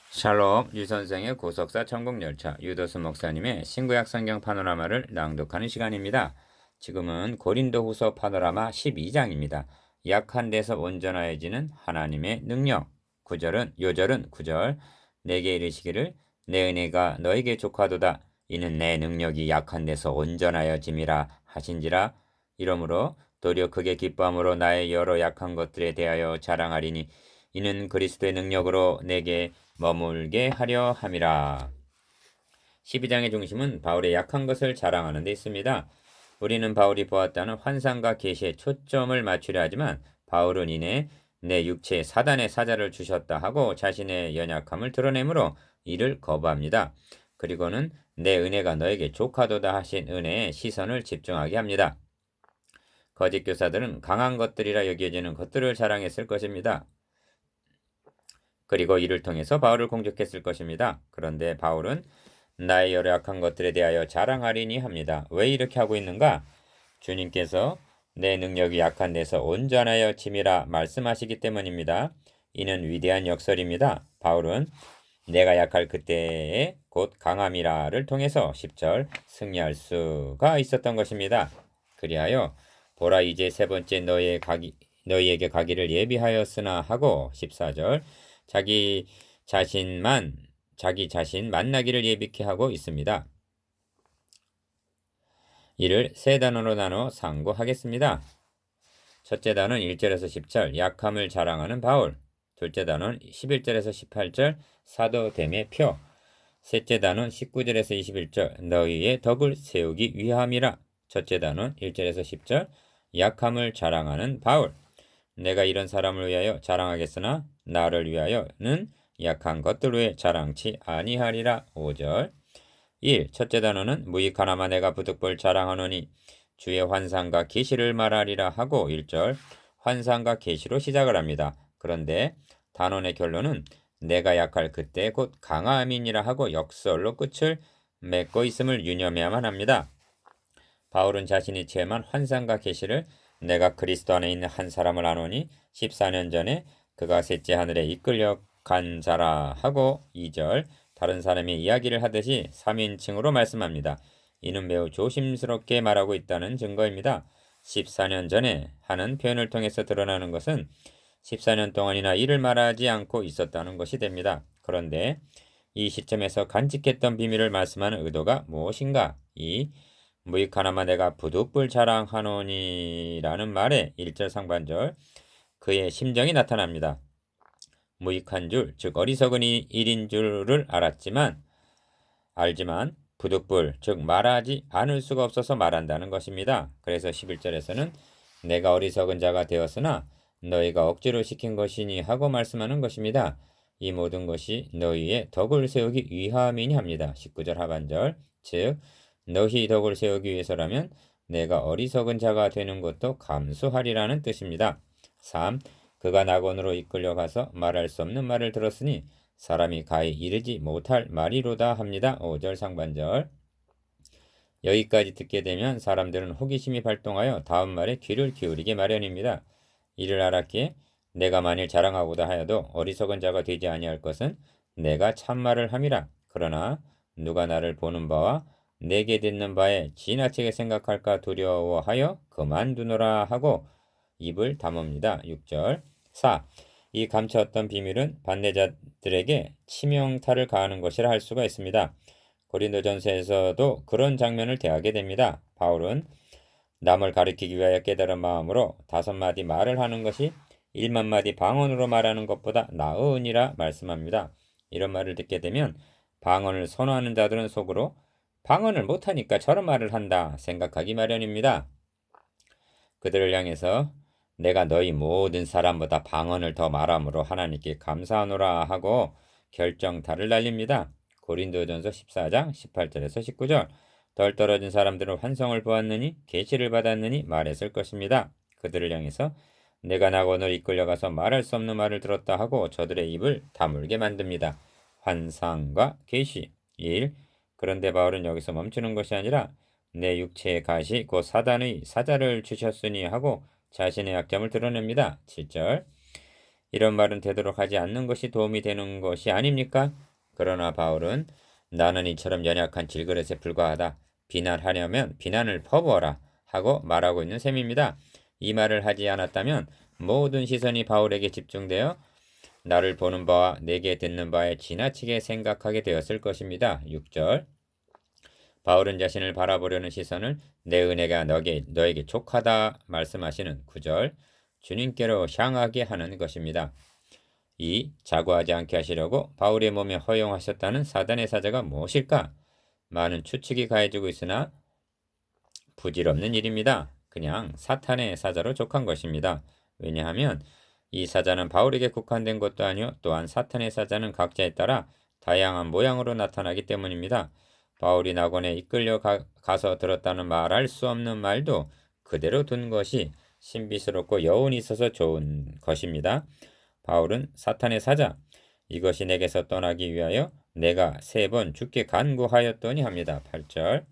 샬롬 유선생의 고속사 천국열차 유도수 목사님의 신구약 성경 파노라마를 낭독하는 시간입니다. 지금은 고린도후서 파노라마 12장입니다. 약한 데서 온전하여지는 하나님의 능력. 요절은 9절 내게 이르시기를 내 은혜가 너에게 족하도다. 이는 내 능력이 약한 데서 온전하여짐이라 하신지라. 이러므로 도리어 크게 기뻐함으로 나의 여러 약한 것들에 대하여 자랑하리니 이는 그리스도의 능력으로 내게 머물게 하려 함이라. 12장의 중심은 바울의 약한 것을 자랑하는 데 있습니다. 우리는 바울이 보았다는 환상과 계시에 초점을 맞추려 하지만 바울은 이내 내 육체에 사단의 사자를 주셨다 하고 자신의 연약함을 드러내므로 이를 거부합니다. 그리고는 내 은혜가 너에게 족하도다 하신 은혜에 시선을 집중하게 합니다. 거짓 교사들은 강한 것들이라 여겨지는 것들을 자랑했을 것입니다. 그리고 이를 통해서 바울을 공격했을 것입니다. 그런데 바울은 나의 여러 약한 것들에 대하여 자랑하리니 합니다. 왜 이렇게 하고 있는가? 주님께서 내 능력이 약한 데서 온전하여 짐이라 말씀하시기 때문입니다. 이는 위대한 역설입니다. 바울은 내가 약할 그때에 곧 강함이라를 통해서 10절 승리할 수가 있었던 것입니다. 그리하여 보라 이제 세 번째 너희에게 가기를 예비하였으나 하고 14절 자기 자신 만나기를 예비케 하고 있습니다. 이를 세 단어로 나눠 상고하겠습니다. 첫째 단어는 1절에서 10절 약함을 자랑하는 바울, 둘째 단어는 11절에서 18절 사도됨의 표, 셋째 단어는 19절에서 21절 너희의 덕을 세우기 위함이라. 첫째 단어는 1절에서 10절 약함을 자랑하는 바울, 내가 이런 사람을 위하여 자랑하겠으나 나를 위하여는 약한 것들 외에 자랑치 아니하리라. 5절 1. 첫째 단어는 무익하나마 내가 부득불 자랑하노니 주의 환상과 계시를 말하리라 하고 1절 환상과 계시로 시작을 합니다. 그런데 단원의 결론은 내가 약할 그때 곧 강함이니라 하고 역설로 끝을 맺고 있음을 유념해야만 합니다. 바울은 자신이 체험한 환상과 계시를 내가 그리스도 안에 있는 한 사람을 아노니 14년 전에 그가 셋째 하늘에 이끌려 간 자라 하고 2절 다른 사람이 이야기를 하듯이 3인칭으로 말씀합니다. 이는 매우 조심스럽게 말하고 있다는 증거입니다. 14년 전에 하는 표현을 통해서 드러나는 것은 14년 동안이나 이를 말하지 않고 있었다는 것이 됩니다. 그런데 이 시점에서 간직했던 비밀을 말씀하는 의도가 무엇인가? 이 무익하나마 내가 부득불 자랑하노니라는 말에 1절 상반절 그의 심정이 나타납니다. 무익한 줄, 즉 어리석은 일인 줄을 알지만 부득불, 즉 말하지 않을 수가 없어서 말한다는 것입니다. 그래서 11절에서는 내가 어리석은 자가 되었으나 너희가 억지로 시킨 것이니 하고 말씀하는 것입니다. 이 모든 것이 너희의 덕을 세우기 위함이니 합니다. 19절 하반절, 즉 너희 덕을 세우기 위해서라면 내가 어리석은 자가 되는 것도 감수하리라는 뜻입니다. 3. 그가 낙원으로 이끌려가서 말할 수 없는 말을 들었으니 사람이 가히 이르지 못할 말이로다 합니다. 5절 상반절. 여기까지 듣게 되면 사람들은 호기심이 발동하여 다음 말에 귀를 기울이게 마련입니다. 이를 알았기에 내가 만일 자랑하고자 하여도 어리석은 자가 되지 아니할 것은 내가 참말을 함이라. 그러나 누가 나를 보는 바와 내게 듣는 바에 지나치게 생각할까 두려워하여 그만두노라 하고 입을 다뭅니다. 6절 4. 이 감추었던 비밀은 반대자들에게 치명타를 가하는 것이라 할 수가 있습니다. 고린도전서에서도 그런 장면을 대하게 됩니다. 바울은 남을 가리키기 위하여 깨달은 마음으로 5마디 말을 하는 것이 1만마디 방언으로 말하는 것보다 나으니라 말씀합니다. 이런 말을 듣게 되면 방언을 선호하는 자들은 속으로 방언을 못하니까 저런 말을 한다 생각하기 마련입니다. 그들을 향해서 내가 너희 모든 사람보다 방언을 더 말함으로 하나님께 감사하노라 하고 결정타를 날립니다. 고린도전서 14장 18절에서 19절 덜 떨어진 사람들은 환상을 보았느니 계시를 받았느니 말했을 것입니다. 그들을 향해서 내가 낙원을 이끌려가서 말할 수 없는 말을 들었다 하고 저들의 입을 다물게 만듭니다. 환상과 계시 1. 그런데 바울은 여기서 멈추는 것이 아니라 내 육체의 가시 곧 사단의 사자를 주셨으니 하고 자신의 약점을 드러냅니다. 7절 이런 말은 되도록 하지 않는 것이 도움이 되는 것이 아닙니까? 그러나 바울은 나는 이처럼 연약한 질그릇에 불과하다. 비난하려면 비난을 퍼부어라 하고 말하고 있는 셈입니다. 이 말을 하지 않았다면 모든 시선이 바울에게 집중되어 나를 보는 바와 내게 듣는 바에 지나치게 생각하게 되었을 것입니다. 6절 바울은 자신을 바라보려는 시선을 내 은혜가 너에게 족하다 말씀하시는 9절 주님께로 향하게 하는 것입니다. 이 자고하지 않게 하시려고 바울의 몸에 허용하셨다는 사단의 사자가 무엇일까? 많은 추측이 가해지고 있으나 부질없는 일입니다. 그냥 사탄의 사자로 족한 것입니다. 왜냐하면 이 사자는 바울에게 국한된 것도 아니요 또한 사탄의 사자는 각자에 따라 다양한 모양으로 나타나기 때문입니다. 바울이 낙원에 이끌려 가서 들었다는 말할 수 없는 말도 그대로 둔 것이 신비스럽고 여운이 있어서 좋은 것입니다. 바울은 사탄의 사자, 이것이 내게서 떠나기 위하여 내가 3번 주께 간구하였더니 합니다. 8절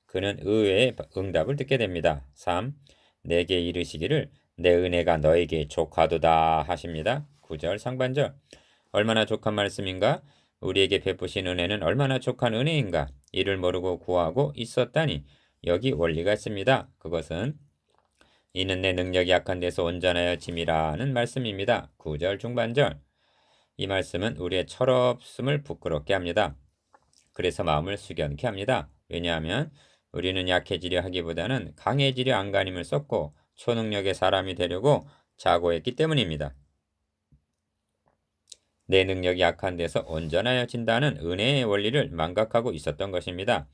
그는 의외의 응답을 듣게 됩니다. 3. 내게 이르시기를 내 은혜가 너에게 족하도다 하십니다. 9절 상반절 얼마나 족한 말씀인가? 우리에게 베푸신 은혜는 얼마나 족한 은혜인가? 이를 모르고 구하고 있었다니 여기 원리가 있습니다. 그것은 이는 내 능력이 약한 데서 온전하여 짐이라는 말씀입니다. 9절 중반절 이 말씀은 우리의 철없음을 부끄럽게 합니다. 그래서 마음을 숙연케 합니다. 왜냐하면 우리는 약해지려 하기보다는 강해지려 안간힘을 썼고 초능력의 사람이 되려고 자고했기 때문입니다. 내 능력이 약한 데서 온전하여진다는 은혜의 원리를 망각하고 있었던 것입니다.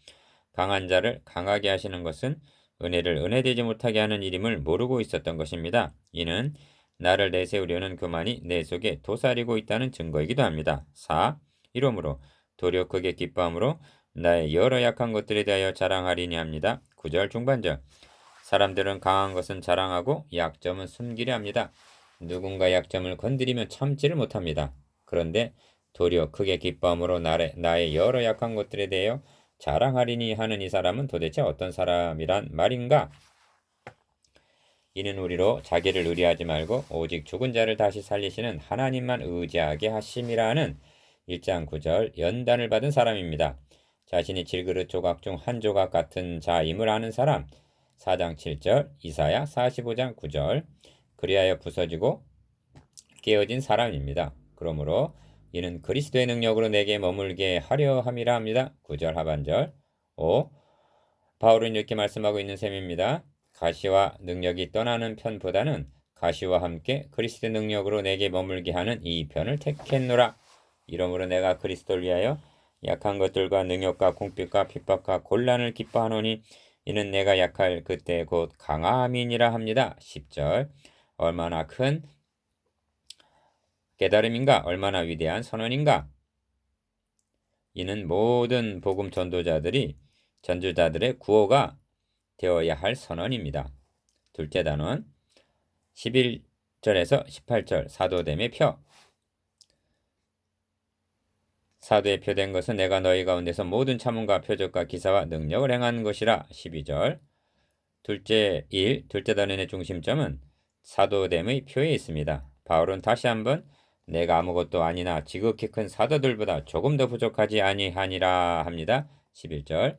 강한 자를 강하게 하시는 것은 은혜를 은혜되지 못하게 하는 일임을 모르고 있었던 것입니다. 이는 나를 내세우려는 교만이 내 속에 도사리고 있다는 증거이기도 합니다. 4. 이러므로 도리어 크게 기뻐함으로 나의 여러 약한 것들에 대하여 자랑하리니 합니다. 9절 중반절 사람들은 강한 것은 자랑하고 약점은 숨기려 합니다. 누군가 약점을 건드리면 참지를 못합니다. 그런데 도리어 크게 기뻐함으로 나의 여러 약한 것들에 대하여 자랑하리니 하는 이 사람은 도대체 어떤 사람이란 말인가? 이는 우리로 자기를 의뢰하지 말고 오직 죽은 자를 다시 살리시는 하나님만 의지하게 하심이라는 1장 9절 연단을 받은 사람입니다. 자신이 질그릇 조각 중 한 조각 같은 자임을 아는 사람 4장 7절 이사야 45장 9절 그리하여 부서지고 깨어진 사람입니다. 그러므로 이는 그리스도의 능력으로 내게 머물게 하려 함이라 합니다. 9절 하반절 5. 바울은 이렇게 말씀하고 있는 셈입니다. 가시와 능력이 떠나는 편보다는 가시와 함께 그리스도의 능력으로 내게 머물게 하는 이 편을 택했노라. 이러므로 내가 그리스도를 위하여 약한 것들과 능력과 궁핍과 핍박과 곤란을 기뻐하노니 이는 내가 약할 그때 곧 강함이니라 합니다. 10절 얼마나 큰 깨달음인가 얼마나 위대한 선언인가. 이는 모든 복음 전도자들의 구호가 되어야 할 선언입니다. 둘째 단원 11절에서 18절 사도됨의 표 사도의 표된 것은 내가 너희 가운데서 모든 참음과 표적과 기사와 능력을 행한 것이라. 12절 둘째 단원의 중심점은 사도됨의 표에 있습니다. 바울은 다시 한번 내가 아무것도 아니나 지극히 큰 사도들보다 조금 더 부족하지 아니하니라 합니다. 11절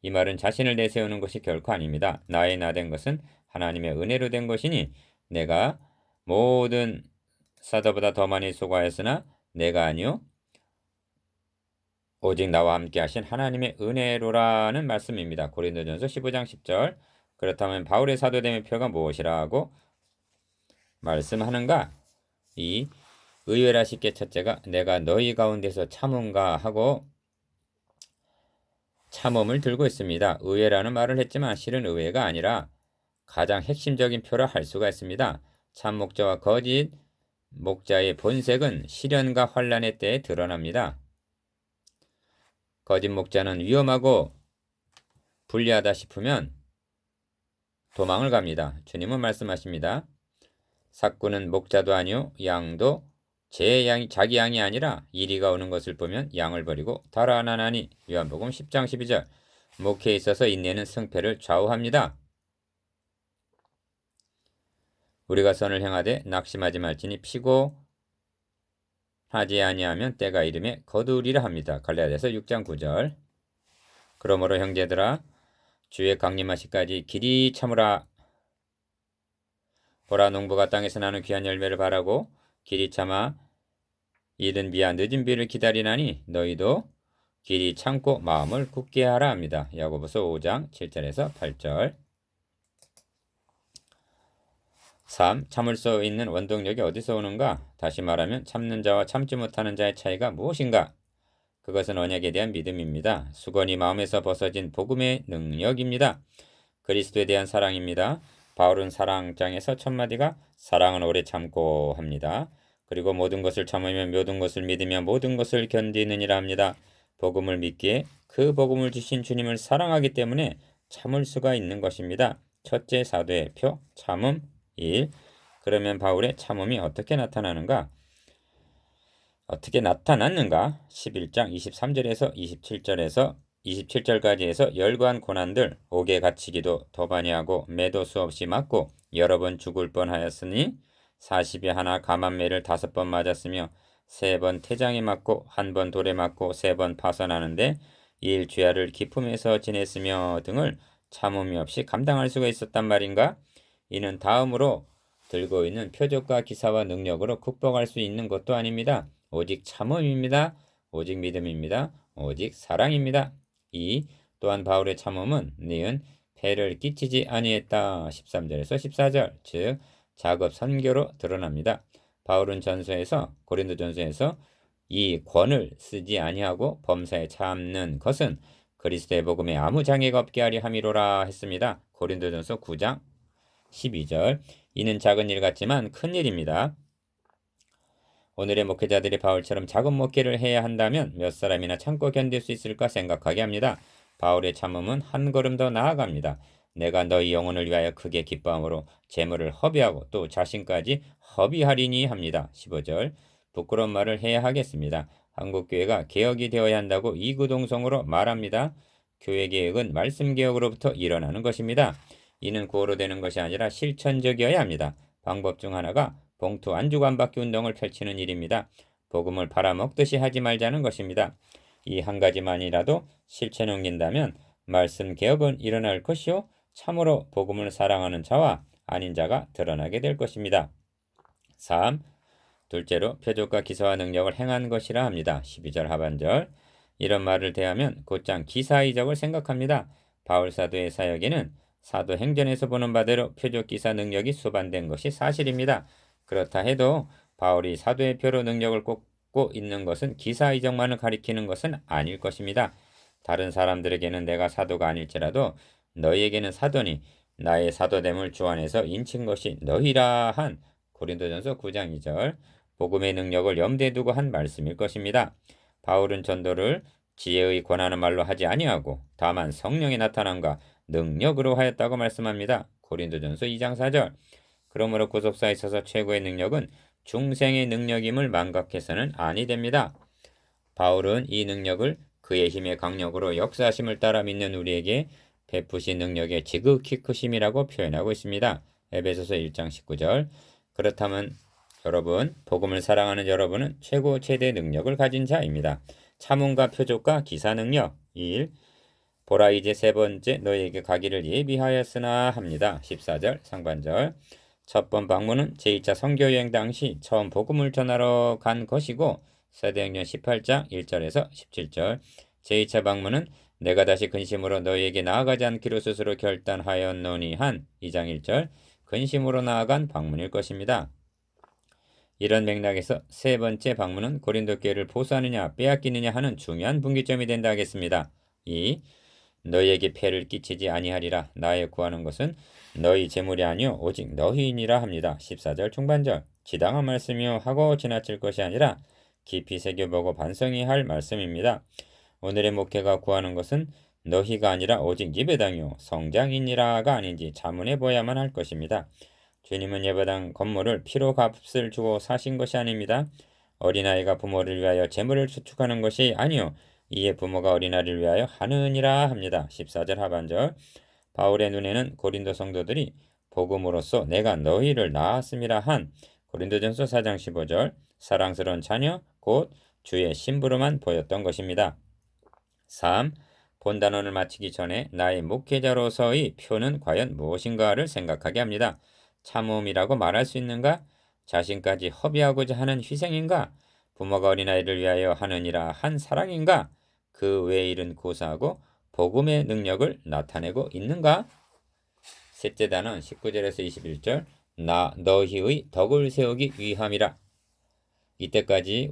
이 말은 자신을 내세우는 것이 결코 아닙니다. 나의 나 된 것은 하나님의 은혜로 된 것이니 내가 모든 사도보다 더 많이 수고하였으나 내가 아니요 오직 나와 함께 하신 하나님의 은혜로라는 말씀입니다. 고린도전서 15장 10절 그렇다면 바울의 사도됨의 표가 무엇이라고 말씀하는가? 이 의외라 쉽게 첫째가 내가 너희 가운데서 참음가 하고 참음을 들고 있습니다. 의외라는 말을 했지만 실은 의외가 아니라 가장 핵심적인 표라 할 수가 있습니다. 참 목자와 거짓 목자의 본색은 시련과 환난의 때에 드러납니다. 거짓 목자는 위험하고 불리하다 싶으면 도망을 갑니다. 주님은 말씀하십니다. 삭구는 목자도 아니요 양도 자기 양이 아니라 이리가 오는 것을 보면 양을 버리고 달아나나니. 요한복음 10장 12절 목회에 있어서 인내는 승패를 좌우합니다. 우리가 선을 행하되 낙심하지 말지니 피고 하지 아니하면 때가 이름에 거두리라 합니다. 갈라디아서 6장 9절. 그러므로 형제들아 주의 강림하시까지 길이 참으라. 보라 농부가 땅에서 나는 귀한 열매를 바라고 길이 참아 이른 비와 늦은 비를 기다리나니 너희도 길이 참고 마음을 굳게 하라 합니다. 야고보서 5장 7절에서 8절. 3. 참을 수 있는 원동력이 어디서 오는가? 다시 말하면 참는 자와 참지 못하는 자의 차이가 무엇인가? 그것은 언약에 대한 믿음입니다. 수건이 마음에서 벗어진 복음의 능력입니다. 그리스도에 대한 사랑입니다. 바울은 사랑장에서 첫 마디가 사랑은 오래 참고 합니다. 그리고 모든 것을 참으면 모든 것을 믿으며 모든 것을 견디느니라 합니다. 복음을 믿기에 그 복음을 주신 주님을 사랑하기 때문에 참을 수가 있는 것입니다. 첫째 사도의 표 참음 1. 그러면 바울의 참음이 어떻게 나타났는가? 11장 23절에서 27절까지 해서 열관 고난들 옥에 갇히기도 더 많이 하고 매도 수없이 맞고 여러 번 죽을 뻔하였으니 40에 하나 감암매를 5번 맞았으며 3번 태장에 맞고 1번 돌에 맞고 3번 파선하는데 일주야를 기품에서 지냈으며 등을 참음이 없이 감당할 수가 있었단 말인가? 이는 다음으로 들고 있는 표적과 기사와 능력으로 극복할 수 있는 것도 아닙니다. 오직 참음입니다. 오직 믿음입니다. 오직 사랑입니다. 2. 또한 바울의 참음은 니은 폐를 끼치지 아니했다. 13절에서 14절 즉 작업 선교로 드러납니다. 바울은 고린도 전서에서 이 권을 쓰지 아니하고 범사에 참는 것은 그리스도의 복음에 아무 장애가 없게 하려 함이로라 했습니다. 고린도전서 9장 12절. 이는 작은 일 같지만 큰 일입니다. 오늘의 목회자들이 바울처럼 작은 목회를 해야 한다면 몇 사람이나 참고 견딜 수 있을까 생각하게 합니다. 바울의 참음은 한 걸음 더 나아갑니다. 내가 너희 영혼을 위하여 크게 기뻐함으로 재물을 허비하고 또 자신까지 허비하리니 합니다. 15절. 부끄러운 말을 해야 하겠습니다. 한국교회가 개혁이 되어야 한다고 이구동성으로 말합니다. 교회 개혁은 말씀 개혁으로부터 일어나는 것입니다. 이는 구호로 되는 것이 아니라 실천적이어야 합니다. 방법 중 하나가 봉투 안 주고 안 받기 운동을 펼치는 일입니다. 복음을 팔아먹듯이 하지 말자는 것입니다. 이 한 가지만이라도 실천에 옮긴다면 말씀 개혁은 일어날 것이요 참으로 복음을 사랑하는 자와 아닌 자가 드러나게 될 것입니다. 3. 둘째로 표적과 기사와 능력을 행한 것이라 합니다. 12절 하반절. 이런 말을 대하면 곧장 기사 이적을 생각합니다. 바울 사도의 사역에는 사도행전에서 보는 바대로 표적 기사 능력이 수반된 것이 사실입니다. 그렇다 해도 바울이 사도의 표로 능력을 꼽고 있는 것은 기사 이적만을 가리키는 것은 아닐 것입니다. 다른 사람들에게는 내가 사도가 아닐지라도 너희에게는 사도니 나의 사도됨을 주 안에서 인친 것이 너희라 한 고린도전서 9장 2절. 복음의 능력을 염두에 두고 한 말씀일 것입니다. 바울은 전도를 지혜의 권하는 말로 하지 아니하고 다만 성령의 나타남과 능력으로 하였다고 말씀합니다. 고린도전서 2장 4절. 그러므로 구속사에 있어서 최고의 능력은 중생의 능력임을 망각해서는 아니 됩니다. 바울은 이 능력을 그의 힘의 강력으로 역사하심을 따라 믿는 우리에게 베푸신 능력의 지극히 크심이라고 표현하고 있습니다. 에베소서 1장 19절. 그렇다면 여러분, 복음을 사랑하는 여러분은 최고 최대 능력을 가진 자입니다. 참음과 표적과 기사 능력. 1. 보라 이제 세 번째 너희에게 가기를 예비하였으나 합니다. 14절 상반절. 첫 번 방문은 제2차 선교여행 당시 처음 복음을 전하러 간 것이고 사도행전 18장 1절에서 17절. 제2차 방문은 내가 다시 근심으로 너희에게 나아가지 않기로 스스로 결단하였노니 한 2장 1절. 근심으로 나아간 방문일 것입니다. 이런 맥락에서 세 번째 방문은 고린도 교회를 보수하느냐 빼앗기느냐 하는 중요한 분기점이 된다 하겠습니다. 2. 너희에게 폐를 끼치지 아니하리라. 나의 구하는 것은 너희 재물이 아니요 오직 너희이니라 합니다. 14절 중반절. 지당한 말씀이요 하고 지나칠 것이 아니라 깊이 새겨보고 반성해야 할 말씀입니다. 오늘의 목회가 구하는 것은 너희가 아니라 오직 예배당이요 성장이니라가 아닌지 자문해 보야만 할 것입니다. 주님은 예배당 건물을 피로 값을 주고 사신 것이 아닙니다. 어린아이가 부모를 위하여 재물을 수축하는 것이 아니요 이에 부모가 어린아이를 위하여 하느니라 합니다. 14절 하반절. 바울의 눈에는 고린도 성도들이 복음으로써 내가 너희를 낳았음이라 한 고린도전서 4장 15절 사랑스러운 자녀 곧 주의 신부로만 보였던 것입니다. 3. 본단원을 마치기 전에 나의 목회자로서의 표는 과연 무엇인가를 생각하게 합니다. 참음이라고 말할 수 있는가? 자신까지 허비하고자 하는 희생인가? 부모가 어린아이를 위하여 하느니라 한 사랑인가? 그 외의 일은 고사하고 복음의 능력을 나타내고 있는가? 셋째 단원 19절에서 21절 나 너희의 덕을 세우기 위함이라. 이때까지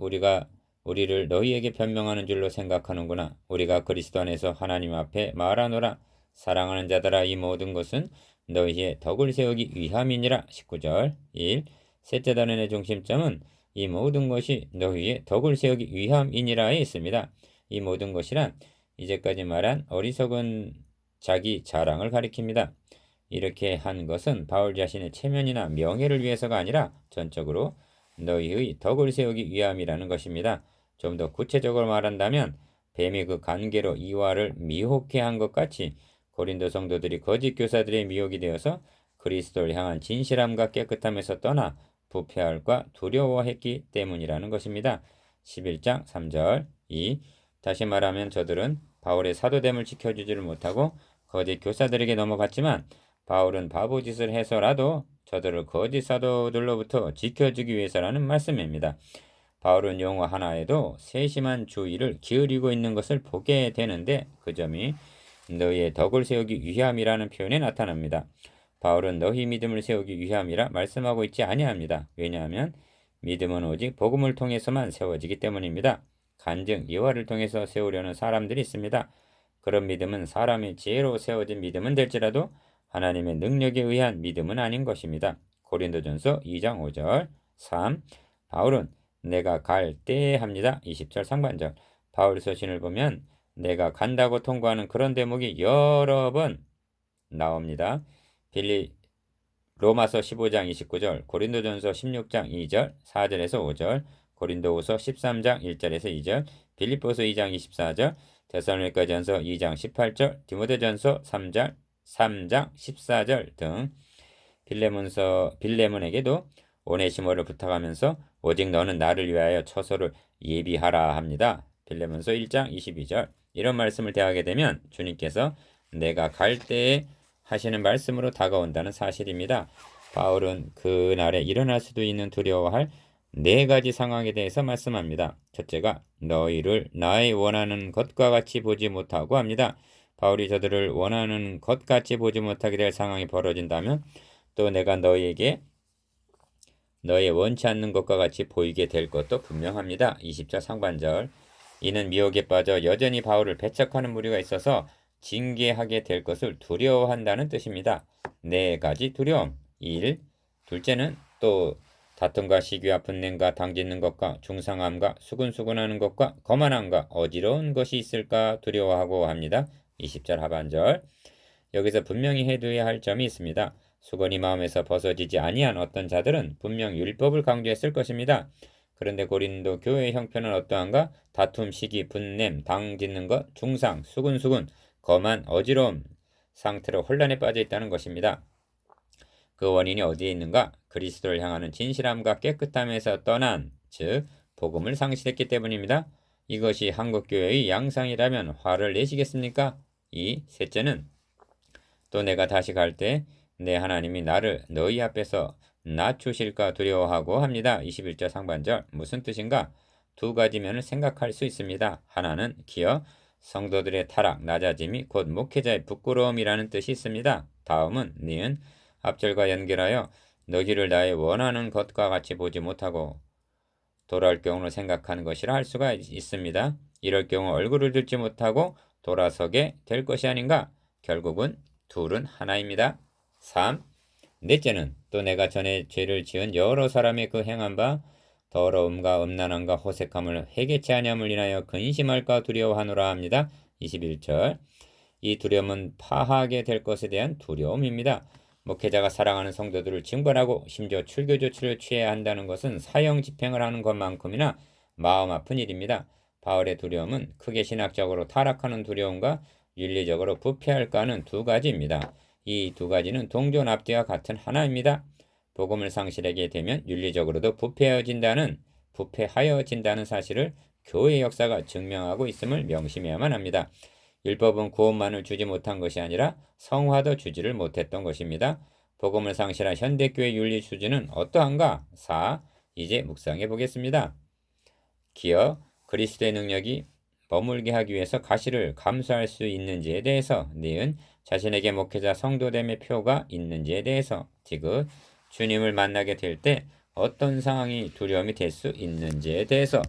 우리를 너희에게 변명하는 줄로 생각하는구나. 우리가 그리스도 안에서 하나님 앞에 말하노라. 사랑하는 자들아 이 모든 것은 너희의 덕을 세우기 위함이니라. 19절 1. 셋째 단원의 중심점은 이 모든 것이 너희의 덕을 세우기 위함이니라에 있습니다. 이 모든 것이란 이제까지 말한 어리석은 자기 자랑을 가리킵니다. 이렇게 한 것은 바울 자신의 체면이나 명예를 위해서가 아니라 전적으로 너희의 덕을 세우기 위함이라는 것입니다. 좀 더 구체적으로 말한다면 뱀이 그 관계로 이와를 미혹해 한 것 같이 고린도 성도들이 거짓 교사들의 미혹이 되어서 그리스도를 향한 진실함과 깨끗함에서 떠나 부패할까 두려워했기 때문이라는 것입니다. 11장 3절 2. 다시 말하면 저들은 바울의 사도됨을 지켜주지를 못하고 거짓 교사들에게 넘어갔지만 바울은 바보짓을 해서라도 저들을 거짓 사도들로부터 지켜주기 위해서라는 말씀입니다. 바울은 용어 하나에도 세심한 주의를 기울이고 있는 것을 보게 되는데 그 점이 너희의 덕을 세우기 위함이라는 표현에 나타납니다. 바울은 너희 믿음을 세우기 위함이라 말씀하고 있지 아니합니다. 왜냐하면 믿음은 오직 복음을 통해서만 세워지기 때문입니다. 간증, 예화를 통해서 세우려는 사람들이 있습니다. 그런 믿음은 사람의 지혜로 세워진 믿음은 될지라도 하나님의 능력에 의한 믿음은 아닌 것입니다. 고린도전서 2장 5절 3. 바울은 내가 갈 때에 합니다. 20절 상반절 바울 서신을 보면 내가 간다고 통과하는 그런 대목이 여러 번 나옵니다. 로마서 15장 29절, 고린도전서 16장 2절, 4절에서 5절, 고린도후서 13장 1절에서 2절, 빌립보서 2장 24절, 데살로니가전서 2장 18절, 디모데전서 3장 14절 등 빌레몬에게도 오네시모를 부탁하면서 오직 너는 나를 위하여 처소를 예비하라 합니다. 빌레몬서 1장 22절 이런 말씀을 대하게 되면 주님께서 내가 갈 때에 하시는 말씀으로 다가온다는 사실입니다. 바울은 그날에 일어날 수도 있는 두려워할 네 가지 상황에 대해서 말씀합니다. 첫째가 너희를 나의 원하는 것과 같이 보지 못하고 합니다. 바울이 저들을 원하는 것 같이 보지 못하게 될 상황이 벌어진다면 또 내가 너희에게 너의 원치 않는 것과 같이 보이게 될 것도 분명합니다. 20절 상반절 이는 미혹에 빠져 여전히 바울을 배척하는 무리가 있어서 징계하게 될 것을 두려워한다는 뜻입니다. 네 가지 두려움. 1. 둘째는 또 다툼과 시기와 분냄과 당짓는 것과 중상함과 수근수근하는 것과 거만함과 어지러운 것이 있을까 두려워하고 합니다. 20절 하반절 여기서 분명히 해두어야 할 점이 있습니다. 수건이 마음에서 벗어지지 아니한 어떤 자들은 분명 율법을 강조했을 것입니다. 그런데 고린도 교회의 형편은 어떠한가? 다툼, 시기, 분냄, 당짓는 것, 중상, 수근수근, 거만, 어지러움 상태로 혼란에 빠져 있다는 것입니다. 그 원인이 어디에 있는가? 그리스도를 향하는 진실함과 깨끗함에서 떠난 즉 복음을 상실했기 때문입니다. 이것이 한국교회의 양상이라면 화를 내시겠습니까? 셋째는 또 내가 다시 갈 때 내 하나님이 나를 너희 앞에서 낮추실까 두려워하고 합니다. 21절 상반절 무슨 뜻인가? 두 가지 면을 생각할 수 있습니다. 하나는 기어 성도들의 타락, 낮아짐이 곧 목회자의 부끄러움이라는 뜻이 있습니다. 다음은 니은 앞절과 연결하여 너희를 나의 원하는 것과 같이 보지 못하고 돌아올 경우를 생각하는 것이라 할 수가 있습니다. 이럴 경우 얼굴을 들지 못하고 돌아서게 될 것이 아닌가? 결국은 둘은 하나입니다. 3. 넷째는 또 내가 전에 죄를 지은 여러 사람의 그 행한 바 더러움과 음란함과 호색함을 회개치 아니함을 인하여 근심할까 두려워하노라 합니다. 21절 이 두려움은 파하게 될 것에 대한 두려움입니다. 목회자가 사랑하는 성도들을 징벌하고 심지어 출교 조치를 취해야 한다는 것은 사형 집행을 하는 것만큼이나 마음 아픈 일입니다. 바울의 두려움은 크게 신학적으로 타락하는 두려움과 윤리적으로 부패할까 하는 두 가지입니다. 이 두 가지는 동전 앞뒤와 같은 하나입니다. 복음을 상실하게 되면 윤리적으로도 부패하여진다는 사실을 교회 역사가 증명하고 있음을 명심해야만 합니다. 율법은 구원만을 주지 못한 것이 아니라 성화도 주지를 못했던 것입니다. 복음을 상실한 현대교회 윤리 수준은 어떠한가? 4. 이제 묵상해 보겠습니다. 기어 그리스도의 능력이 머물게 하기 위해서 가시를 감수할 수 있는지에 대해서. 니은 자신에게 목회자 성도됨의 표가 있는지에 대해서. 디귿 주님을 만나게 될 때 어떤 상황이 두려움이 될 수 있는지에 대해서.